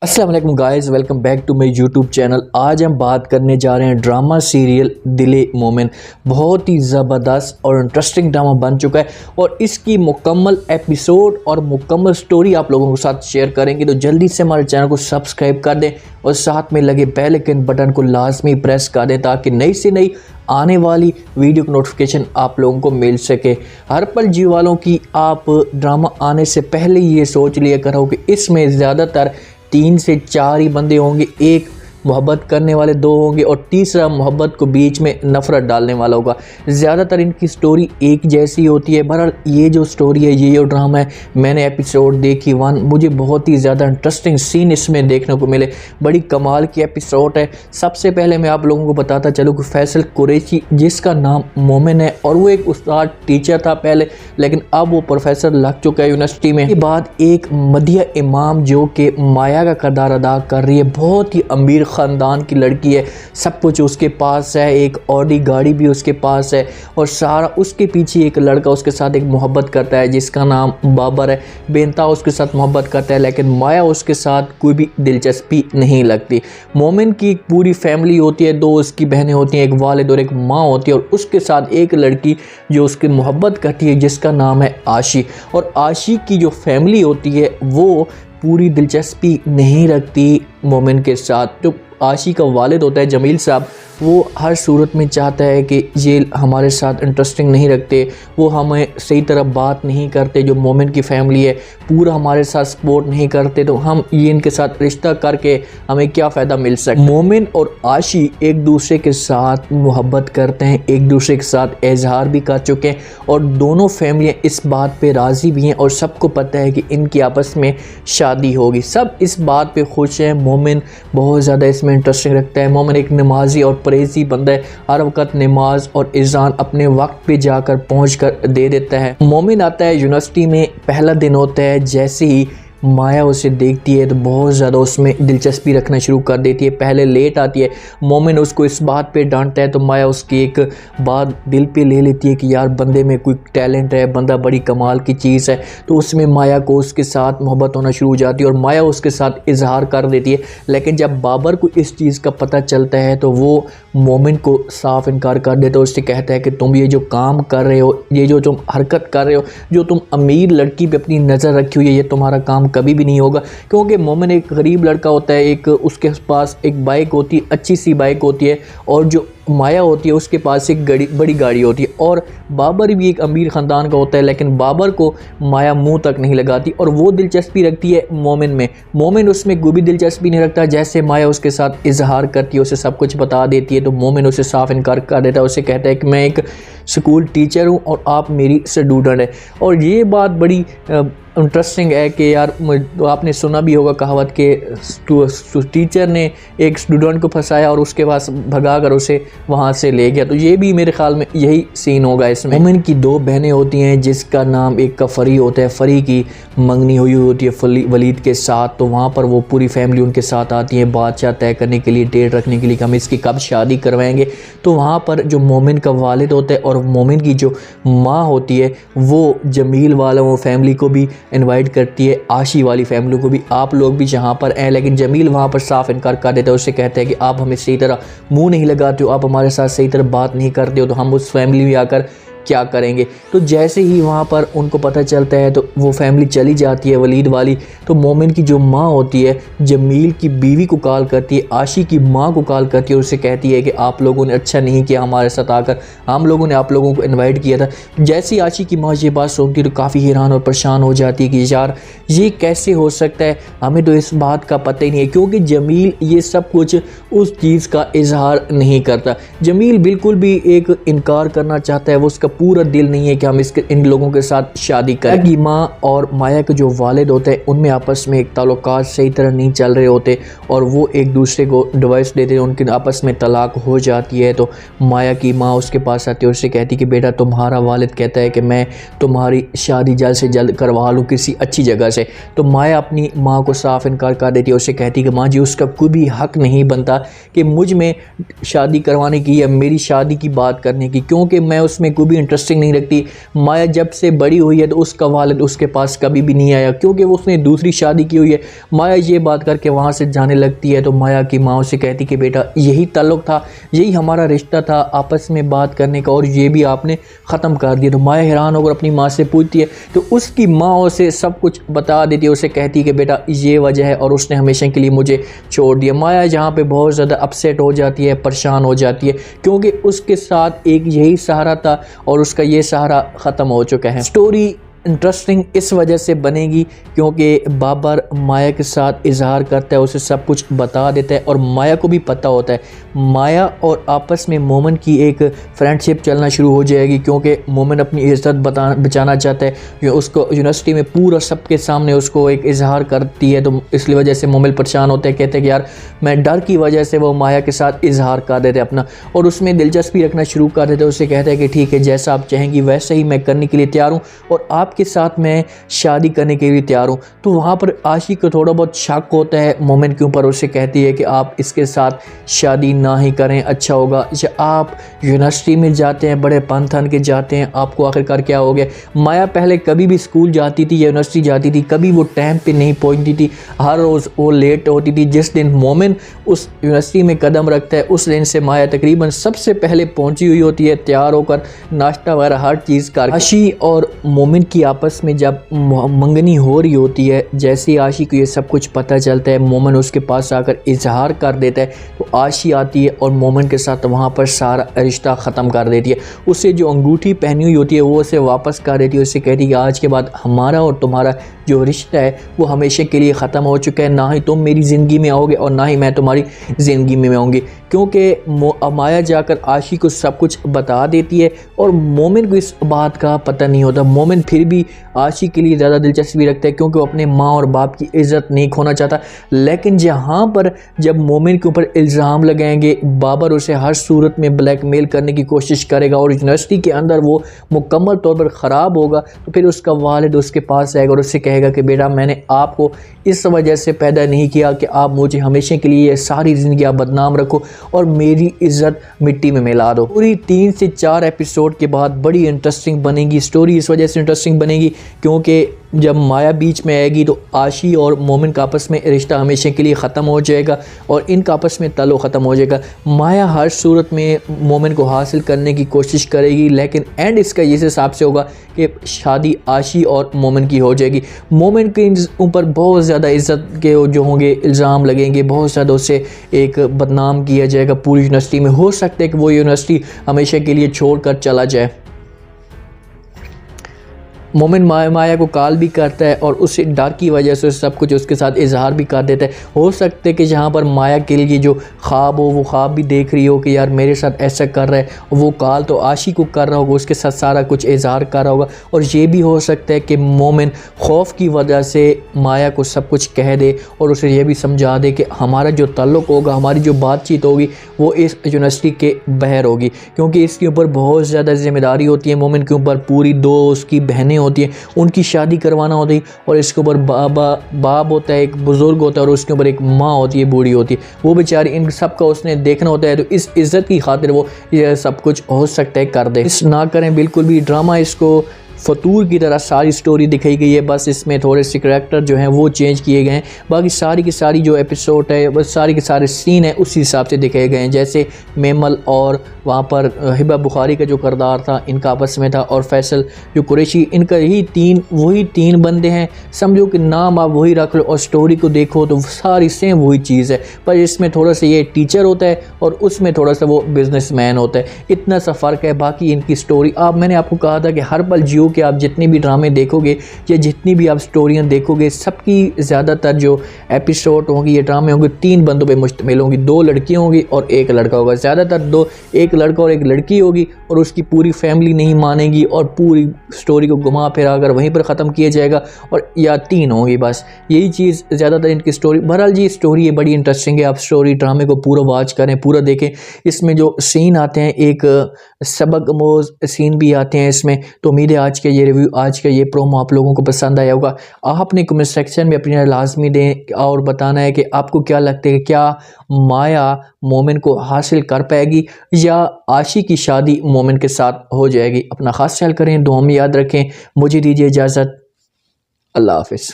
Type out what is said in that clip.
अस्सलाम वालेकुम guys, welcome back to my YouTube channel. आज हम बात करने जा रहे हैं ड्रामा सीरियल दिले मोमिन। बहुत ही ज़बरदस्त और इंटरेस्टिंग ड्रामा बन चुका है और इसकी मुकम्मल एपिसोड और मुकम्मल स्टोरी आप लोगों के साथ शेयर करेंगे। तो जल्दी से हमारे चैनल को सब्सक्राइब कर दें और साथ में लगे बेल आइकन बटन को लाजमी प्रेस कर दें ताकि नई से नई आने वाली वीडियो की नोटिफिकेशन आप लोगों को मिल सके। हर पल जी वालों की आप ड्रामा आने से पहले ये सोच लिया करो कि इसमें ज़्यादातर 3 से 4 ही बंदे होंगे, एक मोहब्बत करने वाले 2 होंगे और तीसरा मोहब्बत को बीच में नफ़रत डालने वाला होगा। ज़्यादातर इनकी स्टोरी एक जैसी होती है। बहरहाल ये जो स्टोरी है, ये जो ड्रामा है, मैंने एपिसोड देखी 1, मुझे बहुत ही ज़्यादा इंटरेस्टिंग सीन इसमें देखने को मिले। बड़ी कमाल की एपिसोड है। सबसे पहले मैं आप लोगों को बताता चलूँ कि फैसल कुरैशी, जिसका नाम मोमिन है और वो एक उस्ताद टीचर था पहले, लेकिन अब वो प्रोफेसर लग चुका है यूनिवर्सिटी में। इसके बाद एक मदिया इमाम जो कि माया का किरदार अदा कर रही है, बहुत ही अमीर ख़ानदान की लड़की है, सब कुछ उसके पास है, एक ऑडी गाड़ी भी उसके पास है और सारा उसके पीछे एक लड़का उसके साथ एक मोहब्बत करता है जिसका नाम बाबर है। बेनता उसके साथ मोहब्बत करता है लेकिन माया उसके साथ कोई भी दिलचस्पी नहीं लगती। मोमिन की एक पूरी फैमिली होती है, 2 उसकी बहनें होती हैं, एक वालिद और एक माँ होती है और उसके साथ एक लड़की जो उसकी मोहब्बत करती है जिसका नाम है आशी। और आशी की जो फैमिली होती है वो पूरी दिलचस्पी नहीं रखती मोमिन के साथ। जो आशी का वालिद होता है जमील साहब, वो हर सूरत में चाहता है कि ये हमारे साथ इंटरेस्टिंग नहीं रखते, वो हमें सही तरह बात नहीं करते। जो मोमिन की फैमिली है पूरा हमारे साथ सपोर्ट नहीं करते, तो हम ये इनके साथ रिश्ता करके हमें क्या फ़ायदा मिल सकता। मोमिन और आशी एक दूसरे के साथ मोहब्बत करते हैं, एक दूसरे के साथ इजहार भी कर चुके हैं और दोनों फैमिलियाँ इस बात पर राज़ी भी हैं और सबको पता है कि इनकी आपस में शादी होगी। सब इस बात पर खुश हैं। मोमिन बहुत ज़्यादा इसमें इंटरेस्टिंग रखता है। मोमिन एक नमाजी और परहेज़ी बंदा है, हर वक्त नमाज और इज़ान अपने वक्त पे जाकर पहुँच कर दे देता है। मोमिन आता है यूनिवर्सिटी में, पहला दिन होता है, जैसे ही माया उसे देखती है तो बहुत ज़्यादा उसमें दिलचस्पी रखना शुरू कर देती है। पहले लेट आती है, मोमिन उसको इस बात पे डांटता है तो माया उसकी एक बात दिल पे ले लेती है कि यार बंदे में कोई टैलेंट है, बंदा बड़ी कमाल की चीज़ है। तो उसमें माया को उसके साथ मोहब्बत होना शुरू हो जाती है और माया उसके साथ इजहार कर देती है। लेकिन जब बाबर को इस चीज़ का पता चलता है तो वो मोमिन को साफ इनकार कर देता है। उससे कहता है कि तुम ये जो काम कर रहे हो, ये जो तुम हरकत कर रहे हो, जो तुम अमीर लड़की पे अपनी नज़र रखी हुई है, ये तुम्हारा काम कभी भी नहीं होगा। क्योंकि मोमिन एक गरीब लड़का होता है, एक उसके पास एक बाइक होती है, अच्छी सी बाइक होती है, और जो माया होती है उसके पास एक बड़ी गाड़ी होती है। और बाबर भी एक अमीर ख़ानदान का होता है लेकिन बाबर को माया मुंह तक नहीं लगाती और वो दिलचस्पी रखती है मोमिन में। मोमिन उसमें कोई भी दिलचस्पी नहीं रखता। जैसे माया उसके साथ इजहार करती है, उसे सब कुछ बता देती है, तो मोमिन उसे साफ इनकार कर देता है। उसे कहता है कि मैं एक स्कूल टीचर हूँ और आप मेरी स्टूडेंट है। और ये बात बड़ी इंटरेस्टिंग है कि यार, तो आपने सुना भी होगा कहावत के टीचर ने एक स्टूडेंट को फंसाया और उसके पास भगा कर उसे वहाँ से ले गया। तो ये भी मेरे ख्याल में यही सीन होगा इसमें। मोमिन की 2 बहनें होती हैं जिसका नाम, एक का फरी होता है, फरी की मंगनी हुई होती है वलीद के साथ। तो वहाँ पर वो पूरी फैमिली उनके साथ आती है बादशाह तय करने के लिए, डेट रखने के लिए कि हम इसकी कब शादी करवाएंगे। तो वहाँ पर जो मोमिन का वालिद होता है और मोमिन की जो माँ होती है वो जमील वालों फैमिली को भी इनवाइट करती है, आशी वाली फैमिली को भी, आप लोग भी जहाँ पर हैं। लेकिन जमील वहाँ पर साफ इनकार कर देता है। उससे कहता है कि आप हमें सही तरह मुंह नहीं लगाते हो, आप हमारे साथ सही तरह बात नहीं करते हो, तो हम उस फैमिली में आकर क्या करेंगे। तो जैसे ही वहाँ पर उनको पता चलता है तो वो फैमिली चली जाती है वलीद वाली। तो मोमिन की जो माँ होती है जमील की बीवी को कॉल करती है, आशी की माँ को कॉल करती है, उससे कहती है कि आप लोगों ने अच्छा नहीं किया हमारे साथ आकर, हम लोगों ने आप लोगों को इनवाइट किया था। जैसे ही आशी की माँ ये बात सुनती है तो काफ़ी हैरान और परेशान हो जाती है कि यार ये कैसे हो सकता है, हमें तो इस बात का पता ही नहीं है। क्योंकि जमील ये सब कुछ उस चीज़ का इजहार नहीं करता। जमील बिल्कुल भी एक इनकार करना चाहता है, वो उसका पूरा दिल नहीं है कि हम इन लोगों के साथ शादी करें। की माँ और माया के जो वालिद होते हैं उनमें आपस में एक ताल्लुकात सही तरह नहीं चल रहे होते और वो एक दूसरे को डिवोर्स देते हैं, उनके आपस में तलाक हो जाती है। तो माया की माँ उसके पास आती है, उससे कहती कि बेटा तुम्हारा वालिद कहता है कि मैं तुम्हारी शादी जल्द से जल्द करवा लूँ किसी अच्छी जगह से। तो माया अपनी माँ को साफ इनकार कर देती है। उससे कहती कि माँ जी, उसका कोई भी हक नहीं बनता कि मुझ में शादी करवाने की या मेरी शादी की बात करने की, क्योंकि मैं उसमें कोई भी इंटरेस्टिंग नहीं लगती। माया जब से बड़ी हुई है तो उसका वालिद उसके पास कभी भी नहीं आया क्योंकि वो उसने दूसरी शादी की हुई है। माया ये बात करके वहाँ से जाने लगती है तो माया की माँ उसे कहती कि बेटा यही ताल्लुक था, यही हमारा रिश्ता था आपस में बात करने का और ये भी आपने ख़त्म कर दिया। तो माया हैरान होकर अपनी माँ से पूछती है तो उसकी माँ उसे सब कुछ बता देती है, उसे कहती है कि बेटा ये वजह है और उसने हमेशा के लिए मुझे छोड़ दिया। माया जहाँ पे बहुत ज़्यादा अपसेट हो जाती है, परेशान हो जाती है क्योंकि उसके साथ एक यही सहारा था और उसका ये सहारा ख़त्म हो चुका है। स्टोरी इंटरेस्टिंग इस वजह से बनेगी क्योंकि बाबर माया के साथ इजहार करता है, उसे सब कुछ बता देता है और माया को भी पता होता है। माया और आपस में मोमिन की एक फ्रेंडशिप चलना शुरू हो जाएगी क्योंकि मोमिन अपनी इज़्ज़त बचाना चाहता है कि उसको यूनिवर्सिटी में पूरा सबके सामने उसको एक इजहार करती है, तो इसलिए वजह से मोमिन परेशान होते हैं, कहते हैं कि यार मैं डर की वजह से वो माया के साथ इजहार कर देते अपना और उसमें दिलचस्पी रखना शुरू कर देते। उसे कहते हैं कि ठीक है जैसा आप चाहेंगी वैसे ही मैं करने के लिए तैयार हूँ और आपके साथ मैं शादी करने के लिए तैयार हूँ। तो वहाँ पर आशिक को थोड़ा बहुत शक होता है मोमिन के ऊपर, उसे कहती है कि आप इसके साथ शादी ना ही करें अच्छा होगा। आप यूनिवर्सिटी में जाते हैं, बड़े पन थन के जाते हैं, आपको आखिरकार क्या हो गया। माया पहले कभी भी स्कूल जाती थी या यूनिवर्सिटी जाती थी कभी वो टाइम पे नहीं पहुंचती थी, हर रोज़ वो लेट होती थी। जिस दिन मोमिन उस यूनिवर्सिटी में कदम रखता है उस दिन से माया तकरीबन सबसे पहले पहुंची हुई होती है, तैयार होकर नाश्ता वगैरह हर चीज़ कर। आशी और मोमिन की आपस में जब मंगनी हो रही होती है, जैसे आशी को ये सब कुछ पता चलता है मोमिन उसके पास आकर इजहार कर देता है तो आशी आती है और मोमिन के साथ वहाँ पर सारा रिश्ता ख़त्म कर देती है। उसे जो अंगूठी पहनी हुई होती है वो उसे वापस कर देती है, उससे कहती है कि आज के बाद हमारा और तुम्हारा जो रिश्ता है वो हमेशा के लिए ख़त्म हो चुका है, ना ही तुम मेरी ज़िंदगी में आओगे और ना ही मैं तुम्हारी ज़िंदगी में आऊँगी। क्योंकि माया जाकर आशी को सब कुछ बता देती है और मोमिन को इस बात का पता नहीं होता। मोमिन फिर भी आशी के लिए ज़्यादा दिलचस्पी रखता है क्योंकि वो अपने माँ और बाप की इज़्ज़त नहीं खोना चाहता। लेकिन जहाँ पर जब मोमिन के ऊपर इल्ज़ाम लगाएंगे बाबर उसे हर सूरत में ब्लैकमेल करने की कोशिश करेगा और यूनिवर्सिटी के अंदर वो मुकम्मल तौर पर ख़राब होगा तो फिर उसका वालिद उसके पास आएगा और उससे कहेगा कि बेटा मैंने आपको इस वजह से पैदा नहीं किया कि आप मुझे हमेशा के लिए सारी ज़िंदगी आप बदनाम रखो और मेरी इज़्ज़त मिट्टी में मिला दो। पूरी 3 से 4 एपिसोड के बाद बड़ी इंटरेस्टिंग बनेगी स्टोरी। इस वजह से इंटरेस्टिंग बनेगी क्योंकि जब माया बीच में आएगी तो आशी और मोमिन का आपस में रिश्ता हमेशा के लिए ख़त्म हो जाएगा और इनका आपस में ताल्लुक़ ख़त्म हो जाएगा। माया हर सूरत में मोमिन को हासिल करने की कोशिश करेगी लेकिन एंड इसका इस हिसाब से होगा कि शादी आशी और मोमिन की हो जाएगी। मोमिन के ऊपर बहुत ज़्यादा इज़्ज़त के जो होंगे इल्ज़ाम लगेंगे, बहुत ज़्यादा उससे एक बदनाम किया जाएगा पूरी यूनिवर्सिटी में। हो सकता है कि वो यूनिवर्सिटी हमेशा के लिए छोड़ कर चला जाए। मोमिन माया को कॉल भी करता है और उस डर की वजह से सब कुछ उसके साथ इजहार भी कर देता है। हो सकता है कि जहाँ पर माया के लिए जो ख्वाब हो वो ख्वाब भी देख रही हो कि यार मेरे साथ ऐसा कर रहा है, वो कॉल तो आशी को कर रहा होगा, उसके साथ सारा कुछ इजहार कर रहा होगा। और ये भी हो सकता है कि मोमिन खौफ की वजह से माया को सब कुछ कह दे और उसे ये भी समझा दे कि हमारा जो ताल्लुक़ होगा, हमारी जो बातचीत होगी वो इस यूनिवर्सिटी के बाहर होगी क्योंकि इसके ऊपर बहुत ज़्यादा जिम्मेदारी होती है। मोमिन के ऊपर पूरी 2 उसकी बहनें होती है, उनकी शादी करवाना होती है और इसके ऊपर बाप होता है, एक बुज़ुर्ग होता है और उसके ऊपर एक माँ होती है, बूढ़ी होती है, वो बेचारी इन सब का उसने देखना होता है। तो इस इज़्ज़त की खातिर वो ये सब कुछ हो सकता है कर दे। इस ना करें बिल्कुल भी, ड्रामा इसको फतूर की तरह सारी स्टोरी दिखाई गई है, बस इसमें थोड़े से करैक्टर जो हैं वो चेंज किए गए हैं, बाकी सारी की सारी जो एपिसोड है बस सारे के सारे सीन है उसी हिसाब से दिखाए गए हैं। जैसे मेमल और वहाँ पर हिबा बुखारी का जो किरदार था इनका आपस में था और फैसल जो कुरैशी, इनका ही वही 3 बंदे हैं। समझो कि नाम आप वही रख लो और स्टोरी को देखो तो सारी सेम वही चीज़ है, पर इसमें थोड़ा सा ये टीचर होता है और उसमें थोड़ा सा वो बिजनेसमैन होता है, इतना सा फ़र्क है। बाकी इनकी स्टोरी मैंने आपको कहा था कि हर पल जियो कि आप जितनी भी ड्रामे देखोगे या जितनी भी आप स्टोरियाँ देखोगे सबकी ज़्यादातर जो एपिसोड होंगी या ड्रामे होंगे 3 बंदों पे मुश्तमिल होंगी, 2 लड़कियाँ होंगी और 1 लड़का होगा। ज़्यादातर एक लड़का और एक लड़की होगी और उसकी पूरी फैमिली नहीं मानेगी और पूरी स्टोरी को घुमा फिरा कर वहीं पर ख़त्म किया जाएगा, और या 3 होंगी, बस यही चीज़ ज़्यादातर इनकी स्टोरी। बहरहाल जी स्टोरी ये बड़ी इंटरेस्टिंग है, आप स्टोरी ड्रामे को पूरा वॉच करें, पूरा देखें। इसमें जो सीन आते हैं एक सबक अमोज़ सीन भी आते हैं इसमें, तो उम्मीद है आज आज का ये रिव्यू, आज का ये प्रोमो आप लोगों को पसंद आया होगा। आप अपने कमेंट सेक्शन में अपनी राय लाजमी दें और बताना है कि आपको क्या लगता है कि क्या माया मोमिन को हासिल कर पाएगी या आशी की शादी मोमिन के साथ हो जाएगी। अपना खास ख्याल करें, दुआ में याद रखें। मुझे दीजिए इजाज़त। अल्लाह हाफिज़।